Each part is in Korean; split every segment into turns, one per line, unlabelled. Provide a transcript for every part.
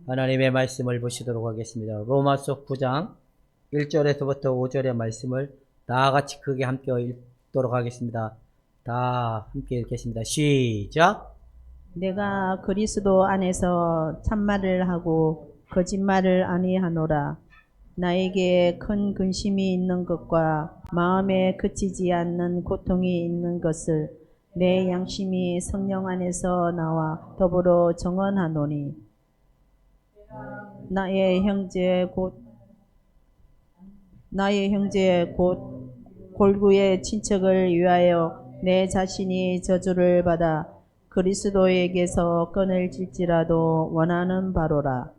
하나님의 말씀을 보시도록 하겠습니다. 로마서 9장 1절에서부터 5절의 말씀을 다 같이 크게 함께 읽도록 하겠습니다. 다 함께 읽겠습니다. 시작!
내가 그리스도 안에서 참말을 하고 거짓말을 아니하노라. 나에게 큰 근심이 있는 것과 마음에 그치지 않는 고통이 있는 것을 내 양심이 성령 안에서 나와 더불어 정언하노니, 나의 형제 곧 골구의 친척을 위하여 내 자신이 저주를 받아 그리스도에게서 끊을질지라도 원하는 바로라.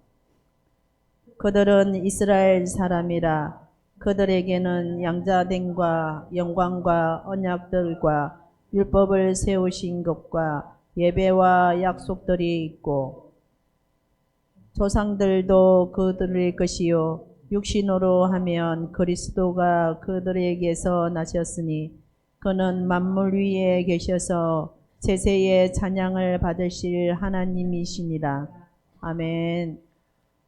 그들은 이스라엘 사람이라. 그들에게는 양자됨과 영광과 언약들과 율법을 세우신 것과 예배와 약속들이 있고, 조상들도 그들의 것이요 육신으로 하면 그리스도가 그들에게서 나셨으니 그는 만물 위에 계셔서 제세의 찬양을 받으실 하나님이시니라. 아멘.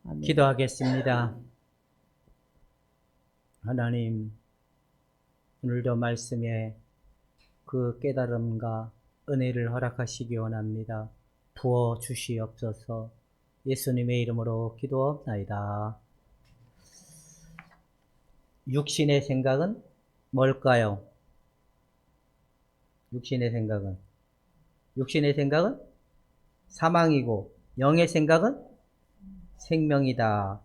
아멘.
기도하겠습니다. 하나님, 오늘도 말씀에 그 깨달음과 은혜를 허락하시기 원합니다. 부어 주시옵소서. 예수님의 이름으로 기도하옵나이다. 육신의 생각은 뭘까요? 육신의 생각은 사망이고, 영의 생각은 생명이다.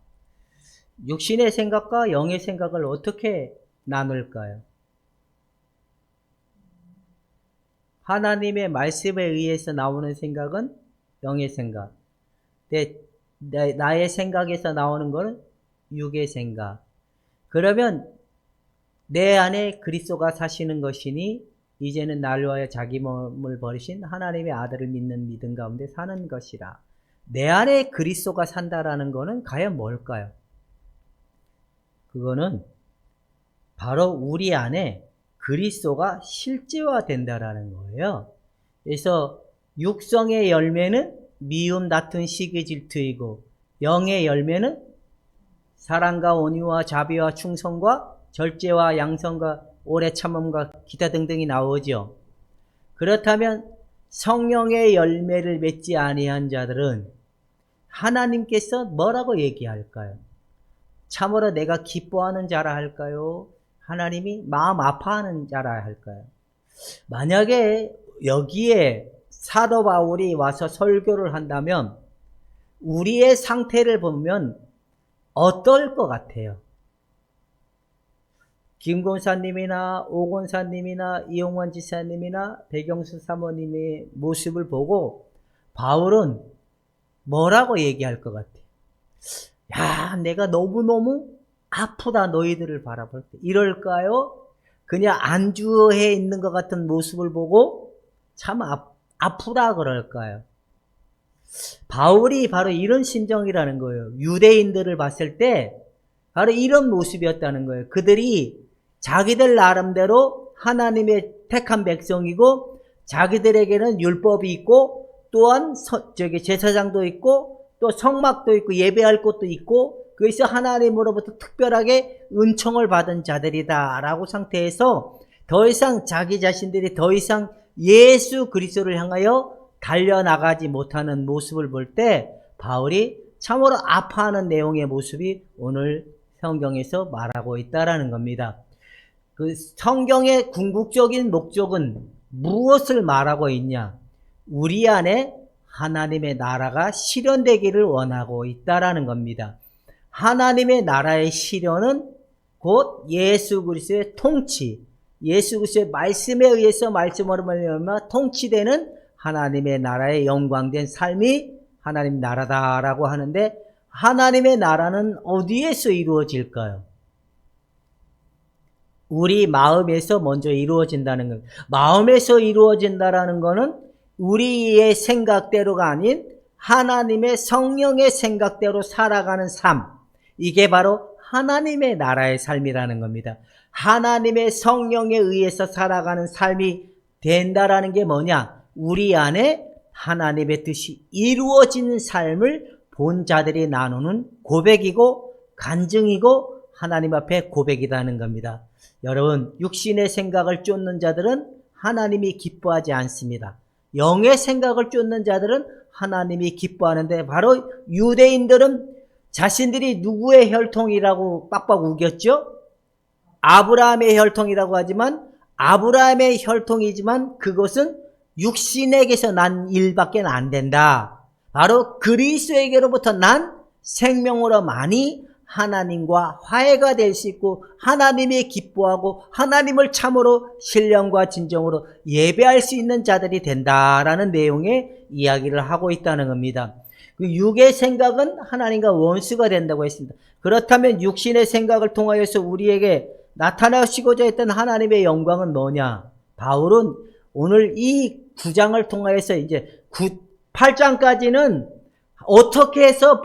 육신의 생각과 영의 생각을 어떻게 나눌까요? 하나님의 말씀에 의해서 나오는 생각은 영의 생각, 나의 생각에서 나오는 것은 육의 생각. 그러면 내 안에 그리스도가 사시는 것이니 이제는 나를 위하여 자기 몸을 버리신 하나님의 아들을 믿는 믿음 가운데 사는 것이라. 내 안에 그리스도가 산다라는 것은 과연 뭘까요? 그거는 바로 우리 안에 그리스도가 실제화된다라는 거예요. 그래서 육성의 열매는 미움, 다툼, 시기, 질투이고, 영의 열매는 사랑과 온유와 자비와 충성과 절제와 양성과 오래 참음과 기타 등등이 나오죠. 그렇다면 성령의 열매를 맺지 아니한 자들은 하나님께서 뭐라고 얘기할까요? 참으로 내가 기뻐하는 자라 할까요? 하나님이 마음 아파하는 자라 할까요? 만약에 여기에 사도 바울이 와서 설교를 한다면 우리의 상태를 보면 어떨 것 같아요? 김 권사님이나 오 권사님이나 이용원 지사님이나 백영수 사모님의 모습을 보고 바울은 뭐라고 얘기할 것 같아요? 야, 내가 너무너무 아프다, 너희들을 바라볼 때. 이럴까요? 그냥 안주해 있는 것 같은 모습을 보고 참 아프다 그럴까요? 바울이 바로 이런 심정이라는 거예요. 유대인들을 봤을 때 바로 이런 모습이었다는 거예요. 그들이 자기들 나름대로 하나님의 택한 백성이고, 자기들에게는 율법이 있고, 또한 제사장도 있고, 또 성막도 있고, 예배할 곳도 있고, 그래서 하나님으로부터 특별하게 은총을 받은 자들이다 라고 상태에서 더 이상 자기 자신들이 더 이상 예수 그리스도를 향하여 달려나가지 못하는 모습을 볼 때 바울이 참으로 아파하는 내용의 모습이 오늘 성경에서 말하고 있다라는 겁니다. 그 성경의 궁극적인 목적은 무엇을 말하고 있냐? 우리 안에 하나님의 나라가 실현되기를 원하고 있다라는 겁니다. 하나님의 나라의 실현은 곧 예수 그리스도의 통치, 예수 그리스도의 말씀에 의해서 말씀으로 말미암아 통치되는 하나님의 나라의 영광된 삶이 하나님 나라다라고 하는데, 하나님의 나라는 어디에서 이루어질까요? 우리 마음에서 먼저 이루어진다는 겁니다. 마음에서 이루어진다라는 것은 우리의 생각대로가 아닌 하나님의 성령의 생각대로 살아가는 삶, 이게 바로 하나님의 나라의 삶이라는 겁니다. 하나님의 성령에 의해서 살아가는 삶이 된다라는 게 뭐냐? 우리 안에 하나님의 뜻이 이루어지는 삶을 본 자들이 나누는 고백이고 간증이고 하나님 앞에 고백이라는 겁니다. 여러분, 육신의 생각을 쫓는 자들은 하나님이 기뻐하지 않습니다. 영의 생각을 쫓는 자들은 하나님이 기뻐하는데, 바로 유대인들은 자신들이 누구의 혈통이라고 빡빡 우겼죠? 아브라함의 혈통이라고 하지만, 아브라함의 혈통이지만 그것은 육신에게서 난 일밖에 안 된다. 바로 그리스도에게로부터 난 생명으로만이 하나님과 화해가 될 수 있고 하나님이 기뻐하고 하나님을 참으로 신령과 진정으로 예배할 수 있는 자들이 된다라는 내용의 이야기를 하고 있다는 겁니다. 그 육의 생각은 하나님과 원수가 된다고 했습니다. 그렇다면 육신의 생각을 통하여서 우리에게 나타나시고자 했던 하나님의 영광은 뭐냐? 바울은 오늘 이 9장을 통하여서 이제 8장까지는 어떻게 해서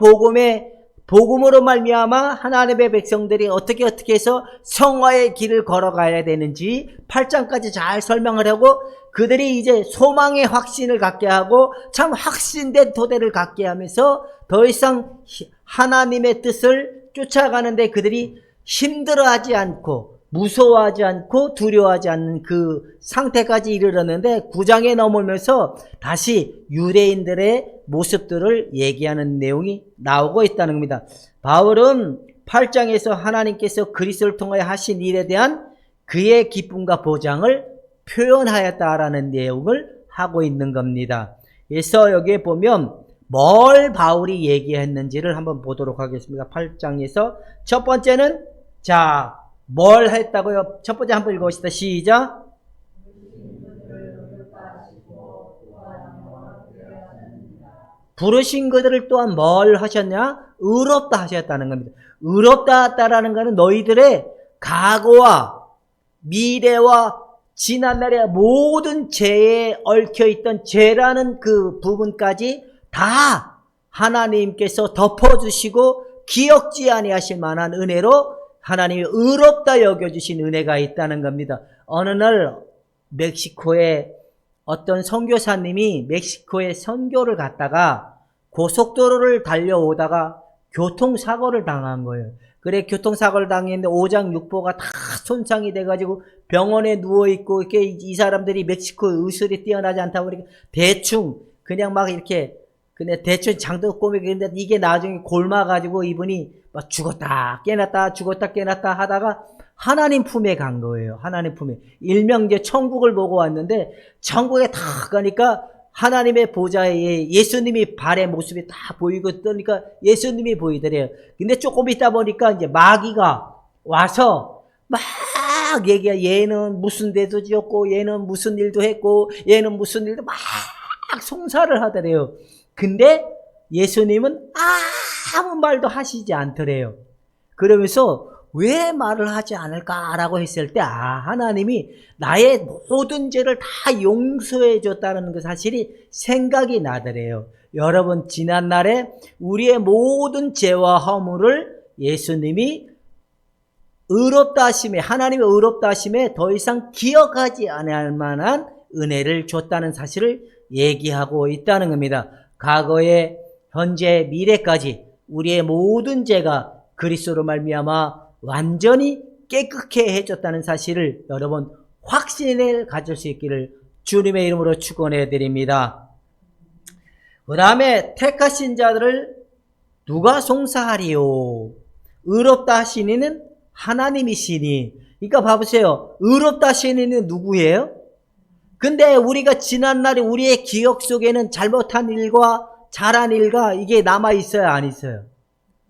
복음으로 말미암아 하나님의 백성들이 어떻게 해서 성화의 길을 걸어가야 되는지 8장까지 잘 설명을 하고, 그들이 이제 소망의 확신을 갖게 하고 참 확신된 토대를 갖게 하면서 더 이상 하나님의 뜻을 쫓아가는데 그들이 힘들어하지 않고 무서워하지 않고 두려워하지 않는 그 상태까지 이르렀는데, 9장에 넘으면서 다시 유대인들의 모습들을 얘기하는 내용이 나오고 있다는 겁니다. 바울은 8장에서 하나님께서 그리스도를 통하여 하신 일에 대한 그의 기쁨과 보장을 표현하였다라는 내용을 하고 있는 겁니다. 그래서 여기에 보면 뭘 바울이 얘기했는지를 한번 보도록 하겠습니다. 8장에서 첫 번째는, 자, 뭘 했다고요? 첫 번째 한번 읽어봅시다. 시작. 부르신 그들을 또한 뭘 하셨냐? 의롭다 하셨다는 겁니다. 의롭다 했다라는 것은 너희들의 과거와 미래와 지난날의 모든 죄에 얽혀있던 죄라는 그 부분까지 다 하나님께서 덮어주시고 기억지 아니하실 만한 은혜로 하나님이 의롭다 여겨주신 은혜가 있다는 겁니다. 어느 날 멕시코에 어떤 선교사님이 멕시코에 선교를 갔다가 고속도로를 달려오다가 교통사고를 당한 거예요. 그래, 교통사고를 당했는데 오장육부가 다 손상이 돼가지고 병원에 누워있고, 이렇게 이 사람들이 멕시코 의술이 뛰어나지 않다고 그러니까 대충 그냥 막 이렇게 그냥 대충 장도 꼬매고, 근데 이게 나중에 골마가지고 이분이 막 죽었다 깨났다 죽었다 깨났다 하다가 하나님 품에 간 거예요. 하나님 품에. 일명 이제 천국을 보고 왔는데, 천국에 다 가니까 하나님의 보좌에 예수님이 발의 모습이 다 보이고 뜨니까 예수님이 보이더래요. 근데 조금 있다 보니까 이제 마귀가 와서 막 얘기해. 얘는 무슨 데도 지었고, 얘는 무슨 일도 했고, 얘는 무슨 일도 막 송사를 하더래요. 근데 예수님은 아무 말도 하시지 않더래요. 그러면서 왜 말을 하지 않을까라고 했을 때, 하나님이 나의 모든 죄를 다 용서해 줬다는 그 사실이 생각이 나더래요. 여러분, 지난날에 우리의 모든 죄와 허물을 예수님이 의롭다 하심에, 하나님의 의롭다 하심에 더 이상 기억하지 않을 만한 은혜를 줬다는 사실을 얘기하고 있다는 겁니다. 과거에, 현재, 미래까지 우리의 모든 죄가 그리스도로 말미암아 완전히 깨끗게 해줬다는 사실을 여러분 확신을 가질 수 있기를 주님의 이름으로 축원해 드립니다. 그 다음에 택하신 자들을 누가 송사하리요? 의롭다 하신 이는 하나님이시니. 그러니까 봐보세요. 의롭다 하신 이는 누구예요? 근데 우리가 지난날에 우리의 기억 속에는 잘못한 일과 잘한 일과 이게 남아있어요, 안 있어요?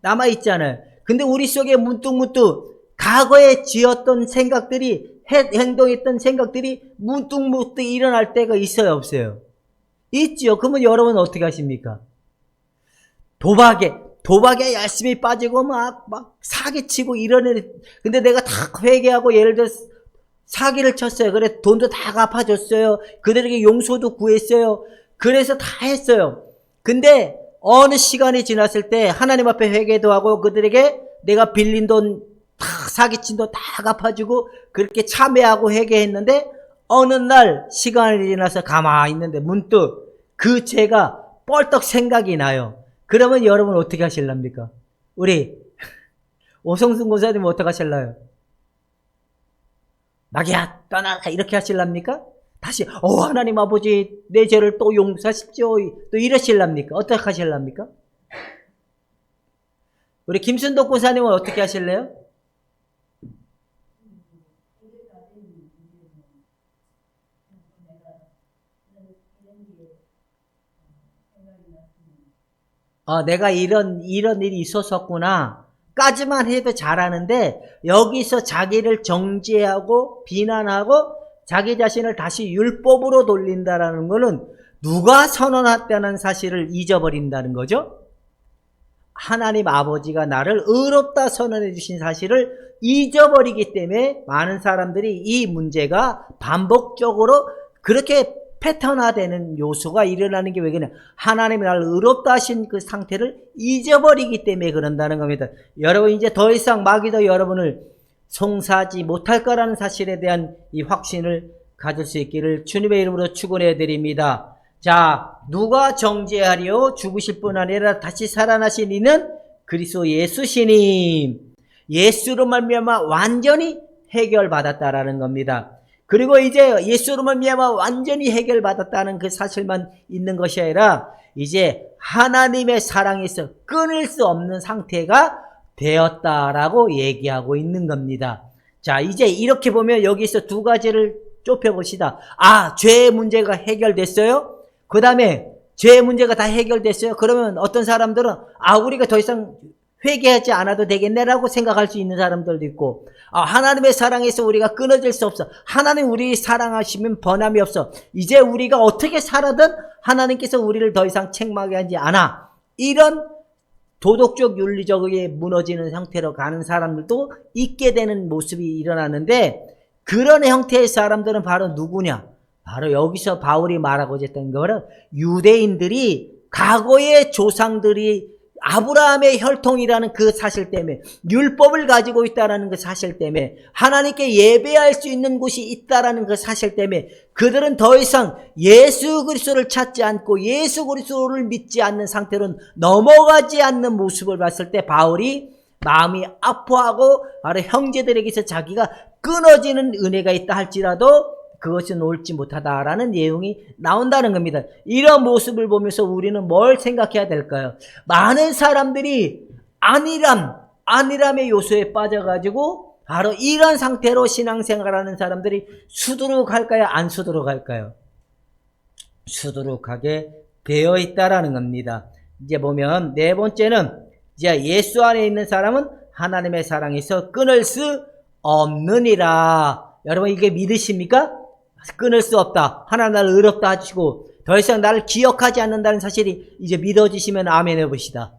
남아있잖아요. 근데 우리 속에 문득문득 과거에 지었던 생각들이, 행동했던 생각들이 문득문득 일어날 때가 있어요, 없어요? 있지요. 그러면 여러분은 어떻게 하십니까? 도박에 열심히 빠지고 막 사기치고 이러는, 근데 내가 다 회개하고 예를 들어 사기를 쳤어요. 그래, 돈도 다 갚아줬어요. 그들에게 용서도 구했어요. 그래서 다 했어요. 근데 어느 시간이 지났을 때 하나님 앞에 회개도 하고 그들에게 내가 빌린 돈 다 사기친 돈 다 갚아주고 그렇게 참회하고 회개했는데, 어느 날 시간이 지나서 가만히 있는데 문득 그 죄가 뻘떡 생각이 나요. 그러면 여러분 어떻게 하실랍니까? 우리 오성순 고사님 어떻게 하실래요? 나기야 떠나라 이렇게 하실랍니까? 다시 하나님 아버지 내 죄를 또 용서하십시오 또 이러실랍니까? 어떻게 하실랍니까? 우리 김순덕 고사님은 어떻게 하실래요? 내가 이런 일이 있었었구나 까지만 해도 잘하는데 여기서 자기를 정죄하고 비난하고 자기 자신을 다시 율법으로 돌린다라는 것은 누가 선언했다는 사실을 잊어버린다는 거죠. 하나님 아버지가 나를 의롭다 선언해 주신 사실을 잊어버리기 때문에 많은 사람들이 이 문제가 반복적으로 그렇게 패턴화되는 요소가 일어나는 게 왜 그러냐. 하나님이 나를 의롭다 하신 그 상태를 잊어버리기 때문에 그런다는 겁니다. 여러분 이제 더 이상 마귀도 여러분을 송사하지 못할 거라는 사실에 대한 이 확신을 가질 수 있기를 주님의 이름으로 축원해 드립니다. 자, 누가 정죄하리요? 죽으실 뿐 아니라 다시 살아나신 이는 그리스도 예수시니 예수로 말미암아 완전히 해결받았다라는 겁니다. 그리고 이제 예수로 말미암아 완전히 해결받았다는 그 사실만 있는 것이 아니라 이제 하나님의 사랑에서 끊을 수 없는 상태가 되었다라고 얘기하고 있는 겁니다. 자, 이제 이렇게 보면 여기서 두 가지를 좁혀봅시다. 죄의 문제가 해결됐어요? 그 다음에 죄의 문제가 다 해결됐어요? 그러면 어떤 사람들은 우리가 더 이상 회개하지 않아도 되겠네라고 생각할 수 있는 사람들도 있고 하나님의 사랑에서 우리가 끊어질 수 없어. 하나님 우리 사랑하시면 번함이 없어. 이제 우리가 어떻게 살아든 하나님께서 우리를 더 이상 책망하게 하지 않아. 이런 도덕적 윤리적이 무너지는 상태로 가는 사람들도 있게 되는 모습이 일어나는데 그런 형태의 사람들은 바로 누구냐? 바로 여기서 바울이 말하고자 했던 거는 유대인들이 과거의 조상들이 아브라함의 혈통이라는 그 사실 때문에 율법을 가지고 있다는 그 사실 때문에 하나님께 예배할 수 있는 곳이 있다는 그 사실 때문에 그들은 더 이상 예수 그리스도를 찾지 않고 예수 그리스도를 믿지 않는 상태로 넘어가지 않는 모습을 봤을 때 바울이 마음이 아파하고 바로 형제들에게서 자기가 끊어지는 은혜가 있다 할지라도 그것은 옳지 못하다라는 내용이 나온다는 겁니다. 이런 모습을 보면서 우리는 뭘 생각해야 될까요? 많은 사람들이 안일함의 요소에 빠져가지고 바로 이런 상태로 신앙생활하는 사람들이 수두룩할까요? 안 수두룩할까요? 수두룩하게 되어 있다라는 겁니다. 이제 보면 네 번째는 이제 예수 안에 있는 사람은 하나님의 사랑에서 끊을 수 없느니라. 여러분 이게 믿으십니까? 끊을 수 없다. 하나님 나를 의롭다 하시고 더 이상 나를 기억하지 않는다는 사실이 이제 믿어지시면 아멘 해봅시다.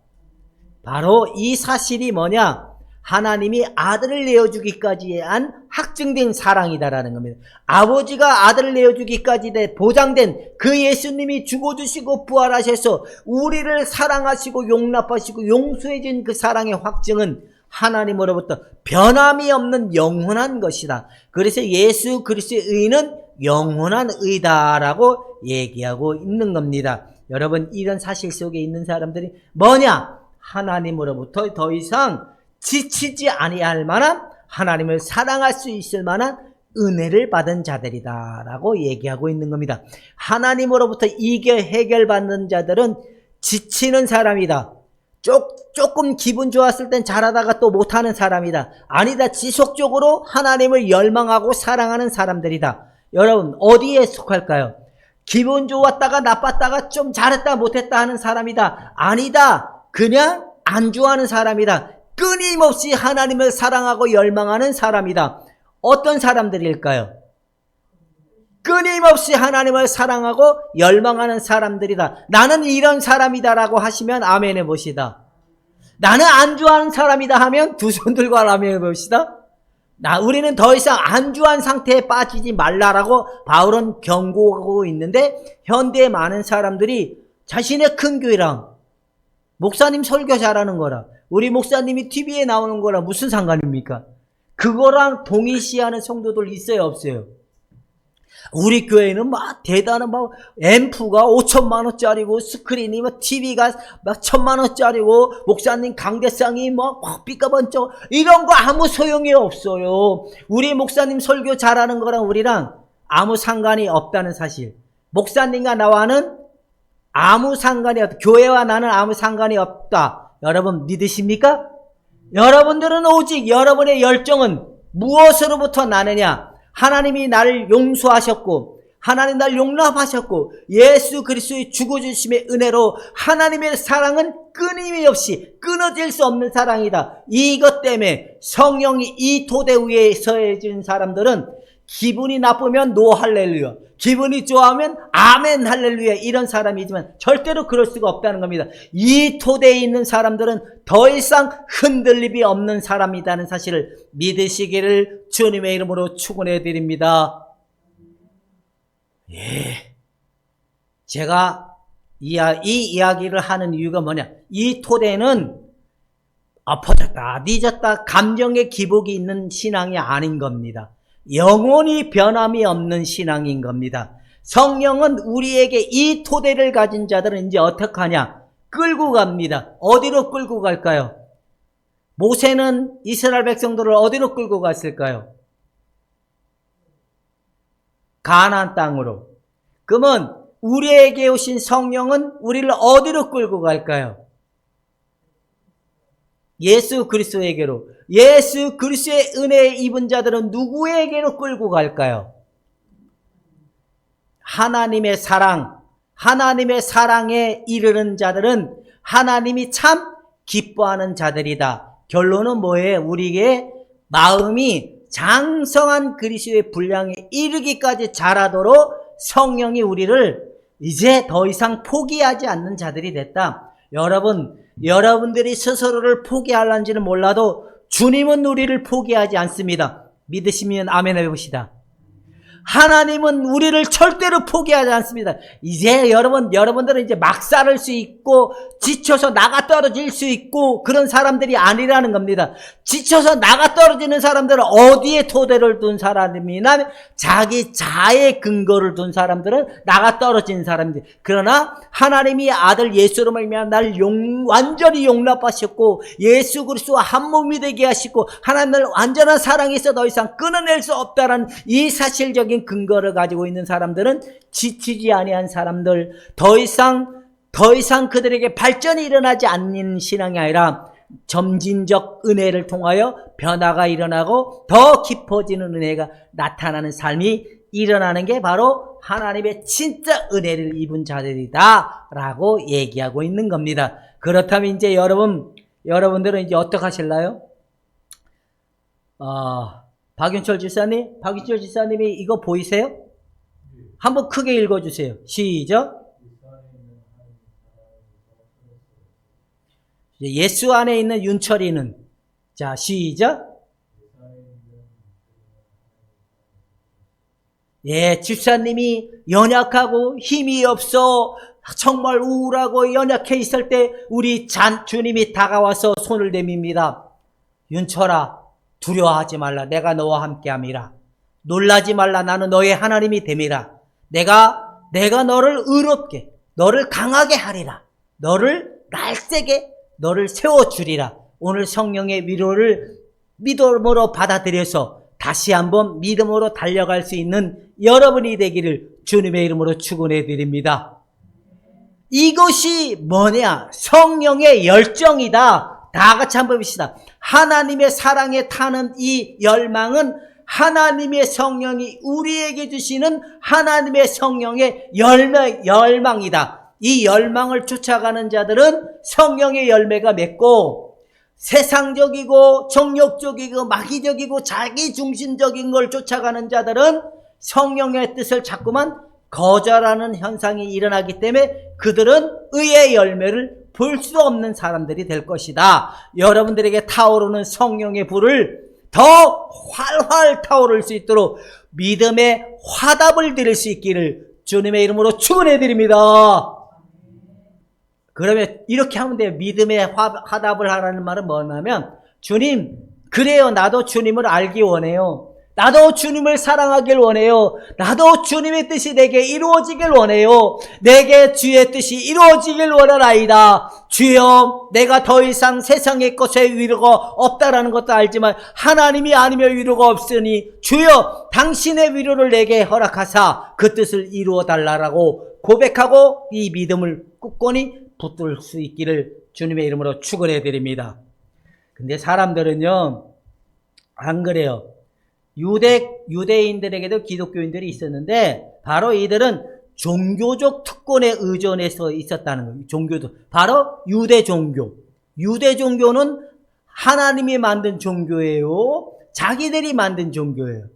바로 이 사실이 뭐냐? 하나님이 아들을 내어주기까지 한 확증된 사랑이다라는 겁니다. 아버지가 아들을 내어주기까지 보장된 그 예수님이 죽어주시고 부활하셔서 우리를 사랑하시고 용납하시고 용서해준 그 사랑의 확증은 하나님으로부터 변함이 없는 영원한 것이다. 그래서 예수 그리스도의 의는 영원한 의다라고 얘기하고 있는 겁니다. 여러분 이런 사실 속에 있는 사람들이 뭐냐? 하나님으로부터 더 이상 지치지 아니할 만한 하나님을 사랑할 수 있을 만한 은혜를 받은 자들이다라고 얘기하고 있는 겁니다. 하나님으로부터 이게 해결받는 자들은 지치는 사람이다. 조금 기분 좋았을 땐 잘하다가 또 못하는 사람이다. 아니다. 지속적으로 하나님을 열망하고 사랑하는 사람들이다. 여러분 어디에 속할까요? 기분 좋았다가 나빴다가 좀 잘했다 못했다 하는 사람이다. 아니다. 그냥 안주하는 사람이다. 끊임없이 하나님을 사랑하고 열망하는 사람이다. 어떤 사람들일까요? 끊임없이 하나님을 사랑하고 열망하는 사람들이다. 나는 이런 사람이다라고 하시면 아멘 해봅시다. 나는 안주하는 사람이다 하면 두 손 들고 아멘 해봅시다. 우리는 더 이상 안주한 상태에 빠지지 말라라고 바울은 경고하고 있는데 현대의 많은 사람들이 자신의 큰 교회랑 목사님 설교 잘하는 거라 우리 목사님이 TV에 나오는 거라 무슨 상관입니까? 그거랑 동일시하는 성도들 있어요 없어요? 우리 교회는 막 대단한 막 앰프가 5천만 원짜리고 스크린이 막 TV가 막 1,000만 원짜리고 목사님 강대상이 막 삐까번쩍 이런 거 아무 소용이 없어요. 우리 목사님 설교 잘하는 거랑 우리랑 아무 상관이 없다는 사실. 목사님과 나와는 아무 상관이 없다. 교회와 나는 아무 상관이 없다. 여러분 믿으십니까? 여러분들은 오직 여러분의 열정은 무엇으로부터 나느냐? 하나님이 나를 용서하셨고 하나님 나를 용납하셨고 예수 그리스도의 죽어주심의 은혜로 하나님의 사랑은 끊임없이 끊어질 수 없는 사랑이다. 이것 때문에 성령이 이 토대 위에 서해진 사람들은 기분이 나쁘면 노 할렐루야, 기분이 좋아하면 아멘 할렐루야, 이런 사람이지만 절대로 그럴 수가 없다는 겁니다. 이 토대에 있는 사람들은 더 이상 흔들림이 없는 사람이라는 사실을 믿으시기를 주님의 이름으로 축원해 드립니다. 예, 제가 이 이야기를 하는 이유가 뭐냐, 이 토대는 엎어졌다 뒤졌다 감정의 기복이 있는 신앙이 아닌 겁니다. 영원히 변함이 없는 신앙인 겁니다. 성령은 우리에게 이 토대를 가진 자들은 이제 어떻게 하냐? 끌고 갑니다. 어디로 끌고 갈까요? 모세는 이스라엘 백성들을 어디로 끌고 갔을까요? 가나안 땅으로. 그러면 우리에게 오신 성령은 우리를 어디로 끌고 갈까요? 예수 그리스도에게로. 예수 그리스도의 은혜에 입은 자들은 누구에게로 끌고 갈까요? 하나님의 사랑, 하나님의 사랑에 이르는 자들은 하나님이 참 기뻐하는 자들이다. 결론은 뭐예요? 우리의 마음이 장성한 그리스도의 분량에 이르기까지 자라도록 성령이 우리를 이제 더 이상 포기하지 않는 자들이 됐다. 여러분들이 스스로를 포기할런지는 몰라도 주님은 우리를 포기하지 않습니다. 믿으시면 아멘 해봅시다. 하나님은 우리를 절대로 포기하지 않습니다. 이제 여러분들은 이제 막 살을 수 있고 지쳐서 나가 떨어질 수 있고 그런 사람들이 아니라는 겁니다. 지쳐서 나가 떨어지는 사람들은 어디에 토대를 둔 사람이나 자기 자의 근거를 둔 사람들은 나가 떨어진 사람들. 그러나 하나님이 아들 예수로 말미암아 날 완전히 용납하셨고 예수 그리스도와 한 몸이 되게 하시고 하나님을 완전한 사랑에서 더 이상 끊어낼 수 없다는 이 사실적인 근거를 가지고 있는 사람들은 지치지 아니한 사람들, 더 이상 그들에게 발전이 일어나지 않는 신앙이 아니라 점진적 은혜를 통하여 변화가 일어나고 더 깊어지는 은혜가 나타나는 삶이 일어나는 게 바로 하나님의 진짜 은혜를 입은 자들이다 라고 얘기하고 있는 겁니다. 그렇다면 이제 여러분들은 이제 어떻게 하실래요? 박윤철 지사님이 이거 보이세요? 한번 크게 읽어주세요. 시작. 예수 안에 있는 윤철이는, 자 시작. 예, 집사님이 연약하고 힘이 없어 정말 우울하고 연약해 있을 때 우리 주님이 다가와서 손을 내밉니다. 윤철아, 두려워하지 말라. 내가 너와 함께함이라. 놀라지 말라. 나는 너의 하나님이 됨이라. 내가 너를 의롭게, 너를 강하게 하리라. 너를 날쌔게, 너를 세워주리라. 오늘 성령의 위로를 믿음으로 받아들여서 다시 한번 믿음으로 달려갈 수 있는 여러분이 되기를 주님의 이름으로 축원해 드립니다. 이것이 뭐냐? 성령의 열정이다. 다 같이 한번 봅시다. 하나님의 사랑에 타는 이 열망은 하나님의 성령이 우리에게 주시는 하나님의 성령의 열망이다. 이 열망을 쫓아가는 자들은 성령의 열매가 맺고 세상적이고 정욕적이고 마귀적이고 자기중심적인 걸 쫓아가는 자들은 성령의 뜻을 자꾸만 거절하는 현상이 일어나기 때문에 그들은 의의 열매를 볼 수 없는 사람들이 될 것이다. 여러분들에게 타오르는 성령의 불을 더 활활 타오를 수 있도록 믿음의 화답을 드릴 수 있기를 주님의 이름으로 축원해 드립니다. 그러면 이렇게 하면 돼요. 믿음의 화답을 하라는 말은 뭐냐면, 주님, 그래요. 나도 주님을 알기 원해요. 나도 주님을 사랑하길 원해요. 나도 주님의 뜻이 내게 이루어지길 원해요. 내게 주의 뜻이 이루어지길 원하나이다. 주여, 내가 더 이상 세상의 것에 위로가 없다라는 것도 알지만 하나님이 아니면 위로가 없으니 주여, 당신의 위로를 내게 허락하사 그 뜻을 이루어 달라라고 고백하고 이 믿음을 굳건히 붙들 수 있기를 주님의 이름으로 축원해 드립니다. 근데 사람들은요, 안 그래요. 유대인들에게도 기독교인들이 있었는데 바로 이들은 종교적 특권에 의존해서 있었다는 거예요. 종교도 바로 유대 종교. 유대 종교는 하나님이 만든 종교예요. 자기들이 만든 종교예요.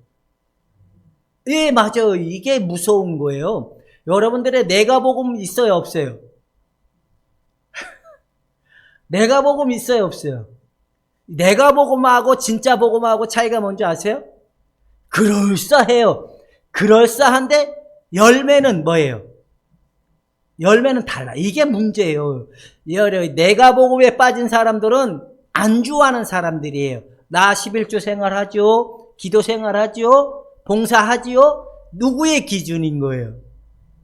예, 맞아요. 이게 무서운 거예요. 여러분들의 내가 복음 있어요, 없어요? 내가 복음 있어요, 없어요? 내가 복음하고 진짜 복음하고 차이가 뭔지 아세요? 그럴싸해요. 그럴싸한데 열매는 뭐예요? 열매는 달라. 이게 문제예요. 내가 복음에 빠진 사람들은 안주하는 사람들이에요. 나 11주 생활하죠. 기도 생활하죠. 봉사하죠. 누구의 기준인 거예요?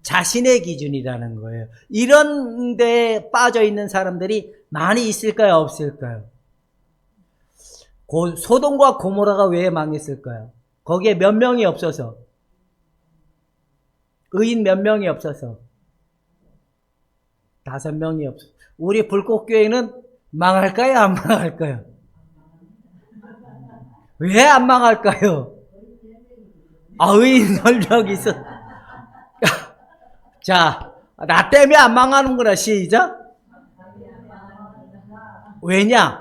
자신의 기준이라는 거예요. 이런 데 빠져 있는 사람들이 많이 있을까요? 없을까요? 소돔과 고모라가 왜 망했을까요? 거기에 몇 명이 없어서. 의인 몇 명이 없어서. 5명이 없어서. 우리 불꽃교회는 망할까요? 안 망할까요? 왜 안 망할까요? 의인 10명이 있어. 자, 나 때문에 안 망하는구나. 시작. 왜냐?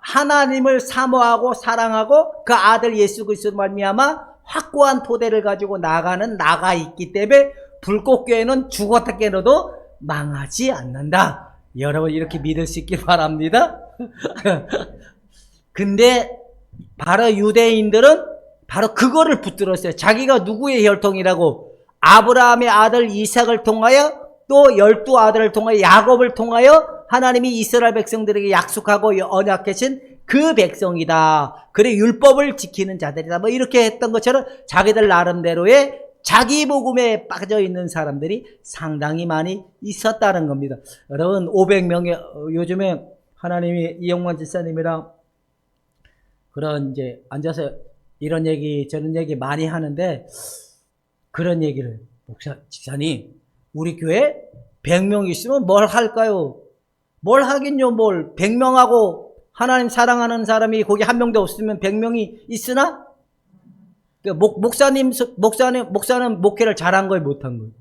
하나님을 사모하고 사랑하고 그 아들 예수 그리스도 말미암아 확고한 토대를 가지고 나가는 나가 있기 때문에 불꽃교회는 죽었다 깨어도 망하지 않는다. 여러분 이렇게 믿을 수 있길 바랍니다. 근데 바로 유대인들은 바로 그거를 붙들었어요. 자기가 누구의 혈통이라고? 아브라함의 아들 이삭을 통하여 또 12아들을 통하여 야곱을 통하여 하나님이 이스라엘 백성들에게 약속하고 언약하신 그 백성이다. 그래 율법을 지키는 자들이다. 뭐 이렇게 했던 것처럼 자기들 나름대로의 자기 복음에 빠져 있는 사람들이 상당히 많이 있었다는 겁니다. 여러분 500명의 요즘에 하나님이 이영만 집사님이랑 그런 이제 앉아서 이런 얘기 저런 얘기 많이 하는데 그런 얘기를 집사님 우리 교회 100명 있으면 뭘 할까요? 뭘 하긴요, 뭘. 100명하고 하나님 사랑하는 사람이 거기 한 명도 없으면 100명이 있으나? 목사는 목회를 잘한 거예요, 못한 거예요?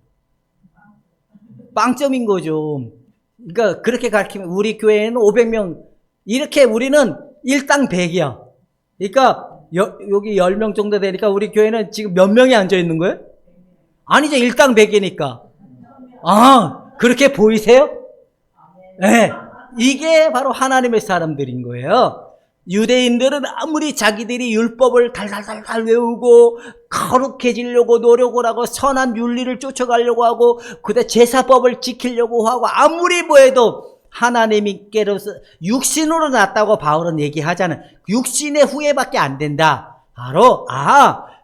빵점인 거죠. 그러니까 그렇게 가르치면 우리 교회에는 500명, 이렇게 우리는 일당 100이야. 그러니까 여기 10명 정도 되니까 우리 교회는 지금 몇 명이 앉아 있는 거예요? 아니죠, 일당 100이니까. 그렇게 보이세요? 네, 이게 바로 하나님의 사람들인 거예요. 유대인들은 아무리 자기들이 율법을 달달달달 외우고 거룩해지려고 노력을 하고 선한 윤리를 쫓아가려고 하고 그다음 제사법을 지키려고 하고 아무리 뭐해도 하나님께로서 육신으로 났다고 바울은 얘기하잖아요. 육신의 후예밖에 안 된다. 바로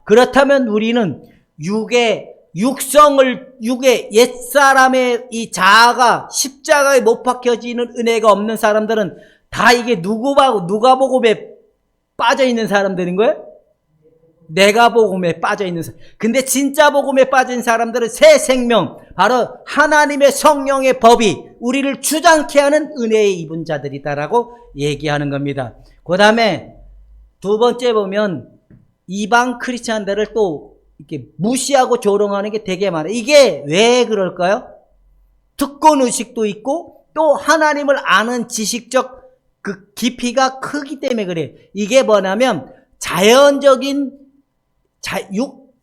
그렇다면 우리는 육의 옛사람의 이 자아가 십자가에 못 박혀지는 은혜가 없는 사람들은 다 이게 누가복음에 빠져 있는 사람들인 거예요? 내가 복음에 빠져 있는 사람. 근데 진짜 복음에 빠진 사람들은 새 생명, 바로 하나님의 성령의 법이 우리를 주장케 하는 은혜의 입은 자들이다라고 얘기하는 겁니다. 그 다음에 두 번째 보면 이방 크리스찬들을 또 이렇게 무시하고 조롱하는 게 되게 많아요. 이게 왜 그럴까요? 특권 의식도 있고 또 하나님을 아는 지식적 그 깊이가 크기 때문에 그래요. 이게 뭐냐면 자연적인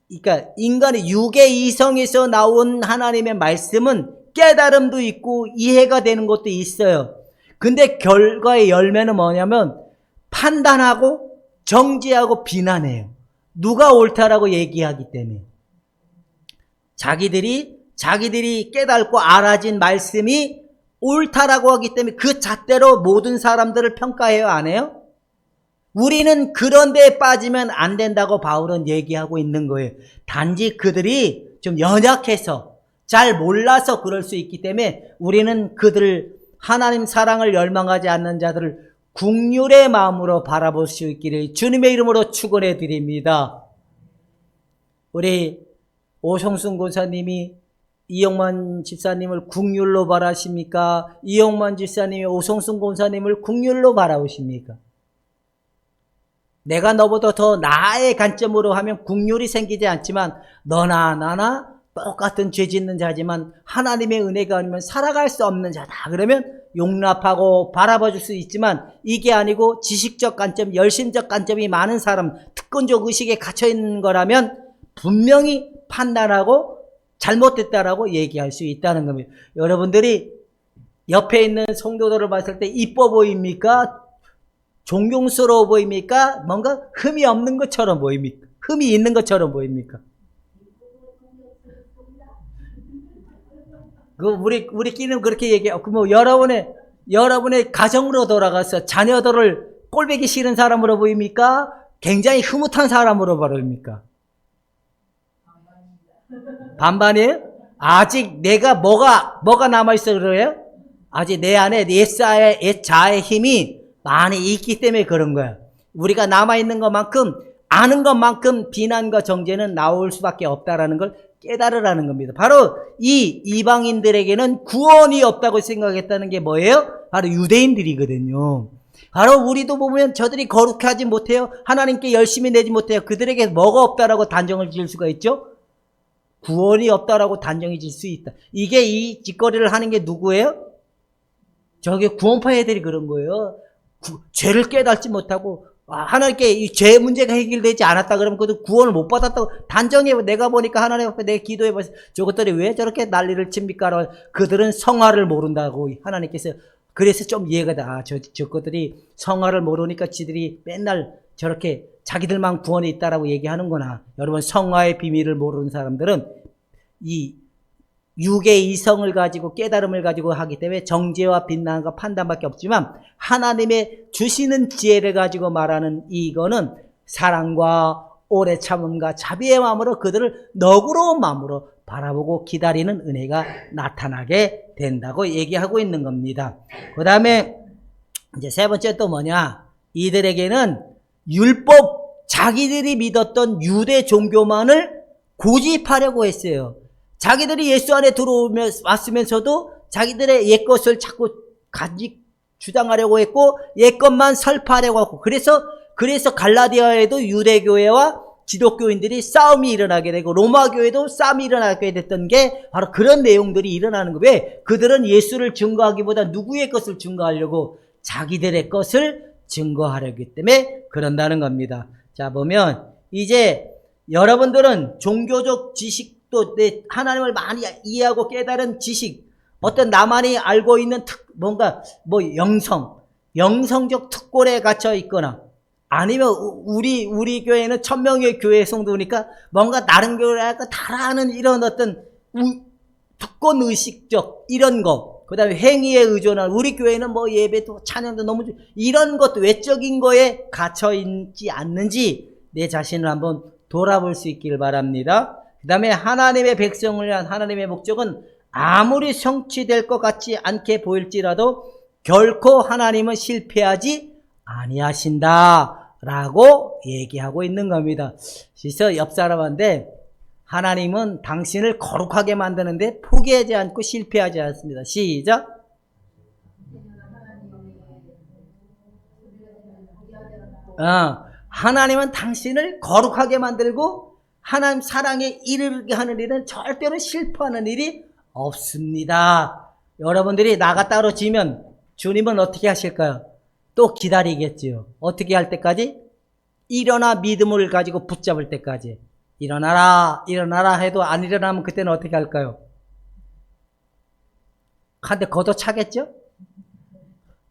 그러니까 인간의 육의 이성에서 나온 하나님의 말씀은 깨달음도 있고 이해가 되는 것도 있어요. 근데 결과의 열매는 뭐냐면 판단하고 정죄하고 비난해요. 누가 옳다라고 얘기하기 때문에. 자기들이 깨닫고 알아진 말씀이 옳다라고 하기 때문에 그 잣대로 모든 사람들을 평가해요, 안 해요? 우리는 그런 데에 빠지면 안 된다고 바울은 얘기하고 있는 거예요. 단지 그들이 좀 연약해서 잘 몰라서 그럴 수 있기 때문에 우리는 그들을 하나님 사랑을 열망하지 않는 자들을 긍휼의 마음으로 바라볼 수 있기를 주님의 이름으로 축원해 드립니다. 우리 오성순 권사님이 이영만 집사님을 긍휼로 바라십니까? 이영만 집사님이 오성순 권사님을 긍휼로 바라보십니까? 내가 너보다 더 나의 관점으로 하면 긍휼이 생기지 않지만 너나 나나 똑같은 죄 짓는 자지만 하나님의 은혜가 아니면 살아갈 수 없는 자다. 그러면 용납하고 바라봐 줄 수 있지만 이게 아니고 지식적 관점, 열심적 관점이 많은 사람, 특권적 의식에 갇혀 있는 거라면 분명히 판단하고 잘못됐다라고 얘기할 수 있다는 겁니다. 여러분들이 옆에 있는 성도들을 봤을 때 이뻐 보입니까? 존경스러워 보입니까? 뭔가 흠이 없는 것처럼 보입니까? 흠이 있는 것처럼 보입니까? 우리끼리는 그렇게 얘기해요. 뭐 여러분의 가정으로 돌아가서 자녀들을 꼴보기 싫은 사람으로 보입니까? 굉장히 흐뭇한 사람으로 보입니까? 반반이에요? 아직 내가 뭐가 남아있어 그래요? 아직 내 안에 내 자의 힘이 많이 있기 때문에 그런 거야. 우리가 남아있는 것만큼, 아는 것만큼 비난과 정죄는 나올 수밖에 없다라는 걸 깨달으라는 겁니다. 바로 이 이방인들에게는 구원이 없다고 생각했다는 게 뭐예요? 바로 유대인들이거든요. 바로 우리도 보면 저들이 거룩하지 못해요. 하나님께 열심히 내지 못해요. 그들에게 뭐가 없다라고 단정을 지을 수가 있죠? 구원이 없다라고 단정이 질 수 있다. 이게 이 짓거리를 하는 게 누구예요? 저게 구원파 애들이 그런 거예요. 죄를 깨닫지 못하고 하나님께 이 죄 문제가 해결되지 않았다 그러면 그들 구원을 못 받았다고 단정해. 내가 보니까 하나님 앞에 내가 기도해봐서 저것들이 왜 저렇게 난리를 칩니까? 그들은 성화를 모른다고 하나님께서. 그래서 좀 이해가 돼. 저것들이 성화를 모르니까 지들이 맨날 저렇게 자기들만 구원이 있다라고 얘기하는구나. 여러분, 성화의 비밀을 모르는 사람들은 이 육의 이성을 가지고 깨달음을 가지고 하기 때문에 정죄와 비난과 판단밖에 없지만 하나님의 주시는 지혜를 가지고 말하는 이거는 사랑과 오래 참음과 자비의 마음으로 그들을 너그러운 마음으로 바라보고 기다리는 은혜가 나타나게 된다고 얘기하고 있는 겁니다. 그 다음에 이제 세 번째 또 뭐냐? 이들에게는 율법, 자기들이 믿었던 유대 종교만을 고집하려고 했어요. 자기들이 예수 안에 왔으면서도 자기들의 옛것을 자꾸 주장하려고 했고 옛것만 설파하려고 하고 그래서 갈라디아에도 유대교회와 기독교인들이 싸움이 일어나게 되고 로마교회도 싸움이 일어나게 됐던 게 바로 그런 내용들이 일어나는 거예요. 왜? 그들은 예수를 증거하기보다 누구의 것을 증거하려고 자기들의 것을 증거하려기 때문에 그런다는 겁니다. 자, 보면 이제 여러분들은 종교적 지식도 하나님을 많이 이해하고 깨달은 지식, 어떤 나만이 알고 있는 영성적 특권에 갇혀 있거나 아니면 우리 교회는 1000명의 교회 성도니까 뭔가 다른 교회가 다라는 이런 어떤 특권 의식적 이런 거, 그 다음에 행위에 의존한 우리 교회는 뭐 예배도 찬양도 너무 이런 것 외적인 거에 갇혀 있지 않는지 내 자신을 한번 돌아볼 수 있기를 바랍니다. 그 다음에 하나님의 백성을 위한 하나님의 목적은 아무리 성취될 것 같지 않게 보일지라도 결코 하나님은 실패하지 아니하신다 라고 얘기하고 있는 겁니다. 그래서 옆 사람한테 하나님은 당신을 거룩하게 만드는데 포기하지 않고 실패하지 않습니다. 시작. 하나님은 당신을 거룩하게 만들고 하나님 사랑에 이르게 하는 일은 절대로 실패하는 일이 없습니다. 여러분들이 나가 떨어지면 주님은 어떻게 하실까요? 또 기다리겠지요. 어떻게 할 때까지? 일어나 믿음을 가지고 붙잡을 때까지. 일어나라 해도 안 일어나면 그때는 어떻게 할까요? 한대 걷어차겠죠?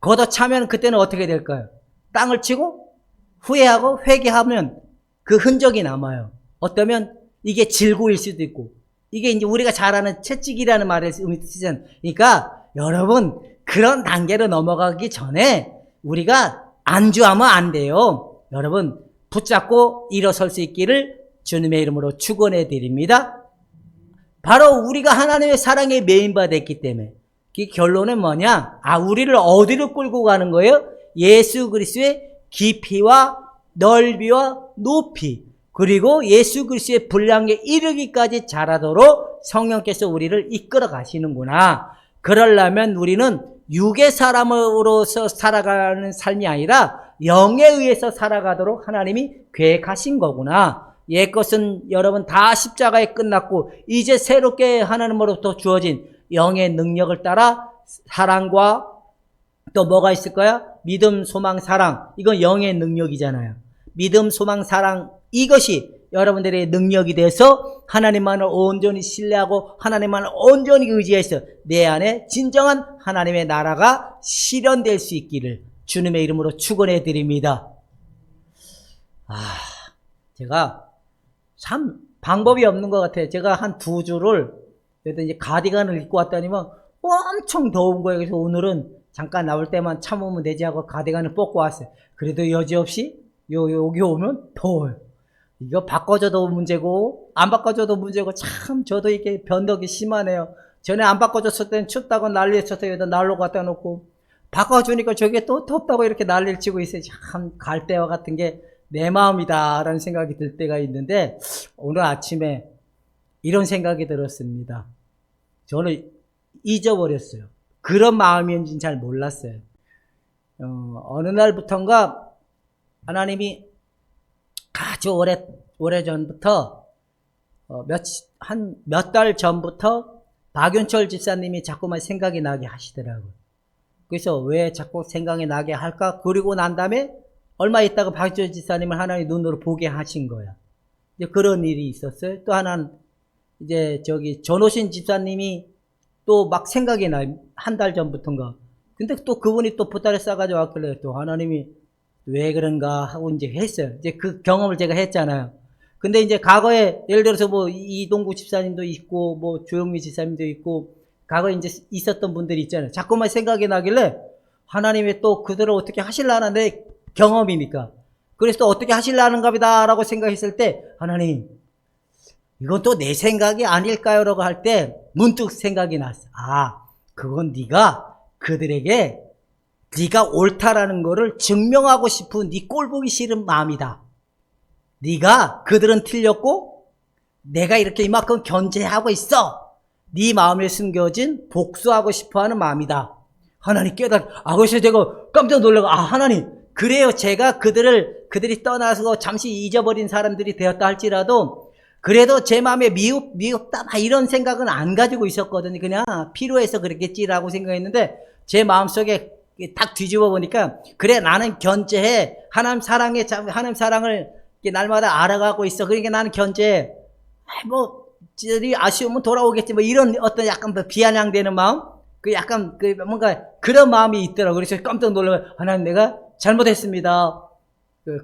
걷어차면 그때는 어떻게 될까요? 땅을 치고 후회하고 회개하면 그 흔적이 남아요. 어떠면 이게 질고일 수도 있고, 이게 이제 우리가 잘 아는 채찍이라는 말을 쓰잖아요. 그러니까 여러분, 그런 단계로 넘어가기 전에 우리가 안주하면 안 돼요. 여러분 붙잡고 일어설 수 있기를 주님의 이름으로 축원해 드립니다. 바로 우리가 하나님의 사랑에 매인받았기 때문에. 그 결론은 뭐냐? 우리를 어디로 끌고 가는 거예요? 예수 그리스도의 깊이와 넓이와 높이, 그리고 예수 그리스도의 분량에 이르기까지 자라도록 성령께서 우리를 이끌어 가시는구나. 그러려면 우리는 육의 사람으로서 살아가는 삶이 아니라 영에 의해서 살아가도록 하나님이 계획하신 거구나. 옛것은 여러분 다 십자가에 끝났고 이제 새롭게 하나님으로부터 주어진 영의 능력을 따라 사랑과 또 뭐가 있을까요? 믿음, 소망, 사랑. 이건 영의 능력이잖아요. 믿음, 소망, 사랑, 이것이 여러분들의 능력이 돼서 하나님만을 온전히 신뢰하고 하나님만을 온전히 의지해서 내 안에 진정한 하나님의 나라가 실현될 수 있기를 주님의 이름으로 축원해 드립니다. 제가 참 방법이 없는 것 같아요. 제가 한 2주를 그래도 이제 가디건을 입고 왔더니만 엄청 더운 거예요. 그래서 오늘은 잠깐 나올 때만 참으면 되지 하고 가디건을 벗고 왔어요. 그래도 여지없이 여기 오면 더워요. 이거 바꿔줘도 문제고 안 바꿔줘도 문제고 참 저도 이게 변덕이 심하네요. 전에 안 바꿔줬을 때는 춥다고 난리를 쳐서 여기다 난로 갖다 놓고 바꿔주니까 저게 또 덥다고 이렇게 난리를 치고 있어요. 참 갈대와 같은 게 내 마음이다 라는 생각이 들 때가 있는데 오늘 아침에 이런 생각이 들었습니다. 저는 잊어버렸어요. 그런 마음인지는 잘 몰랐어요. 어느 날부턴가 하나님이 아주 오래전부터 몇 달 전부터 박윤철 집사님이 자꾸만 생각이 나게 하시더라고요. 그래서 왜 자꾸 생각이 나게 할까? 그리고 난 다음에 얼마 있다가 박윤철 집사님을 하나님 눈으로 보게 하신 거야. 이제 그런 일이 있었어요. 또 하나는 이제 전호신 집사님이 또 막 생각이 나요. 한 달 전부터인가. 근데 또 그분이 또 보따리 싸가지고 왔길래 또 하나님이 왜 그런가 하고 이제 했어요. 이제 그 경험을 제가 했잖아요. 근데 이제 과거에 예를 들어서 뭐 이동구 집사님도 있고 뭐 조영미 집사님도 있고 과거에 이제 있었던 분들이 있잖아요. 자꾸만 생각이 나길래 하나님이 또 그들을 어떻게 하실라나 내 경험이니까. 그래서 또 어떻게 하실라는가 보다 라고 생각했을 때 하나님 이건 또 내 생각이 아닐까요? 라고 할 때 문득 생각이 났어. 그건 네가 그들에게 네가 옳다라는 거를 증명하고 싶은 네 꼴 보기 싫은 마음이다. 네가 그들은 틀렸고 내가 이렇게 이만큼 견제하고 있어. 네 마음에 숨겨진 복수하고 싶어하는 마음이다. 하나님 그래서 제가 깜짝 놀라고 하나님 그래요. 제가 그들이 떠나서 잠시 잊어버린 사람들이 되었다 할지라도 그래도 제 마음에 미흡다 이런 생각은 안 가지고 있었거든요. 그냥 필요해서 그랬겠지라고 생각했는데 제 마음속에 딱 뒤집어 보니까 그래 나는 견제해. 하나님 사랑을 날마다 알아가고 있어. 그러니까 나는 견제해. 쟤들이 아쉬우면 돌아오겠지. 이런 어떤 약간 비아냥대는 마음? 약간 뭔가 그런 마음이 있더라고요. 그래서 깜짝 놀라고 하나님 내가 잘못했습니다.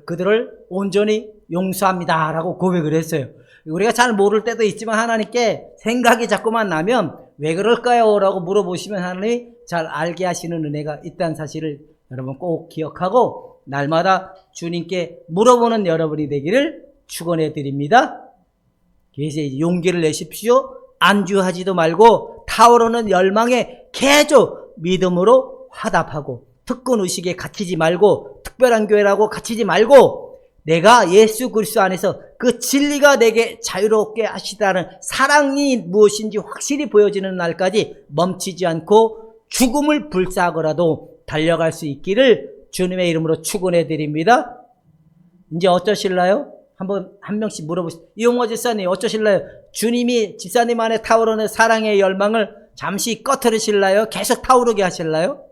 그들을 온전히 용서합니다. 라고 고백을 했어요. 우리가 잘 모를 때도 있지만 하나님께 생각이 자꾸만 나면 왜 그럴까요? 라고 물어보시면 하나님이 잘 알게 하시는 은혜가 있다는 사실을 여러분 꼭 기억하고 날마다 주님께 물어보는 여러분이 되기를 축원해 드립니다. 그래서 용기를 내십시오. 안주하지도 말고 타오르는 열망에 계속 믿음으로 화답하고 특권 의식에 갇히지 말고 특별한 교회라고 갇히지 말고 내가 예수 그리스도 안에서 그 진리가 내게 자유롭게 하시다는 사랑이 무엇인지 확실히 보여지는 날까지 멈추지 않고 죽음을 불사하고라도 달려갈 수 있기를 주님의 이름으로 축원해 드립니다. 이제 어쩌실라요? 한번 한 명씩 물어보시죠. 이용호 집사님 어쩌실라요? 주님이 집사님 안에 타오르는 사랑의 열망을 잠시 꺼트리실라요? 계속 타오르게 하실라요?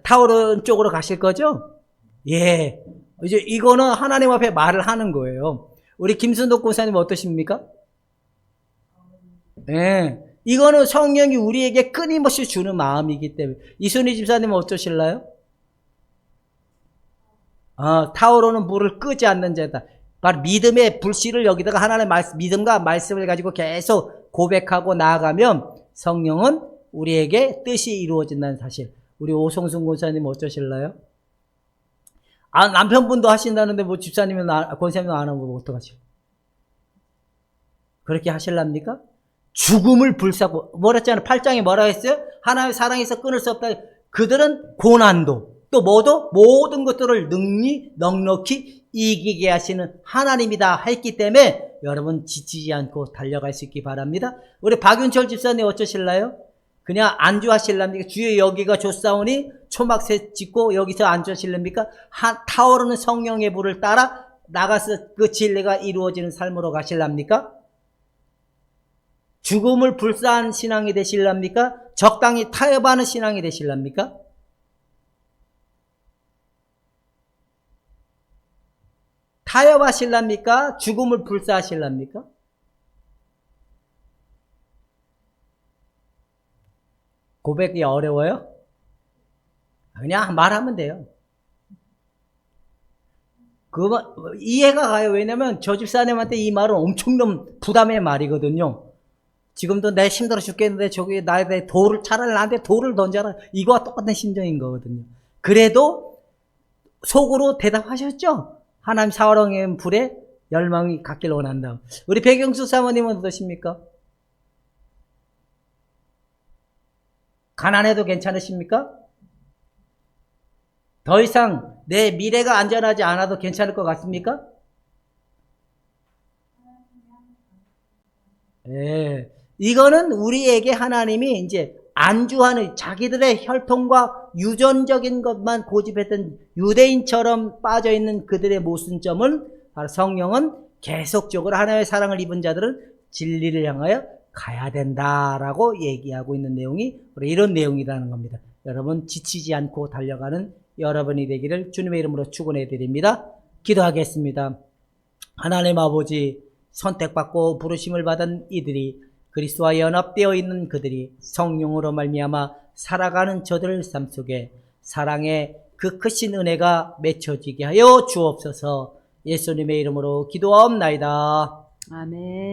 타오르는 쪽으로 가실 거죠? 예. 이제 이거는 하나님 앞에 말을 하는 거예요. 우리 김순덕 고사님 어떠십니까? 예. 이거는 성령이 우리에게 끊임없이 주는 마음이기 때문에. 이순희 집사님은 어떠실라요? 타오르는 불을 끄지 않는 자다. 바로 믿음의 불씨를 여기다가 하나님의 믿음과 말씀을 가지고 계속 고백하고 나아가면 성령은 우리에게 뜻이 이루어진다는 사실. 우리 오성순 권사님 어쩌실래요? 아, 남편분도 하신다는데 뭐 집사님은 권사님은 안 하면 어떡하죠? 그렇게 하실랍니까? 죽음을 불사고, 뭐라 했잖아요. 8장에 뭐라 했어요? 하나님의 사랑에서 끊을 수 없다. 그들은 고난도, 또 뭐도? 모든 것들을 넉넉히 이기게 하시는 하나님이다 했기 때문에 여러분 지치지 않고 달려갈 수 있기 바랍니다. 우리 박윤철 집사님 어쩌실래요? 그냥 안주하실랍니까? 주여 여기가 좋사오니 초막새 짓고 여기서 안주하실랍니까? 타오르는 성령의 불을 따라 나가서 그 진리가 이루어지는 삶으로 가실랍니까? 죽음을 불사한 신앙이 되실랍니까? 적당히 타협하는 신앙이 되실랍니까? 타협하실랍니까? 죽음을 불사하실랍니까? 고백이 어려워요? 그냥 말하면 돼요. 이해가 가요. 왜냐면 저 집사님한테 이 말은 엄청난 부담의 말이거든요. 지금도 내 힘들어 죽겠는데 저기 나에 돌을 차라리 나한테 돌을 던져라. 이거와 똑같은 심정인 거거든요. 그래도 속으로 대답하셨죠? 하나님 사랑의 불에 열망이 갖길 원한다. 우리 백영수 사모님은 어떠십니까? 가난해도 괜찮으십니까? 더 이상 내 미래가 안전하지 않아도 괜찮을 것 같습니까? 예. 이거는 우리에게 하나님이 이제 안주하는 자기들의 혈통과 유전적인 것만 고집했던 유대인처럼 빠져있는 그들의 모순점은 바로 성령은 계속적으로 하나님의 사랑을 입은 자들은 진리를 향하여 가야 된다라고 얘기하고 있는 내용이 이런 내용이라는 겁니다. 여러분 지치지 않고 달려가는 여러분이 되기를 주님의 이름으로 축원해 드립니다. 기도하겠습니다. 하나님 아버지, 선택받고 부르심을 받은 이들이 그리스도와 연합되어 있는 그들이 성령으로 말미암아 살아가는 저들 삶 속에 사랑의 그 크신 은혜가 맺혀지게 하여 주옵소서. 예수님의 이름으로 기도하옵나이다.
아멘.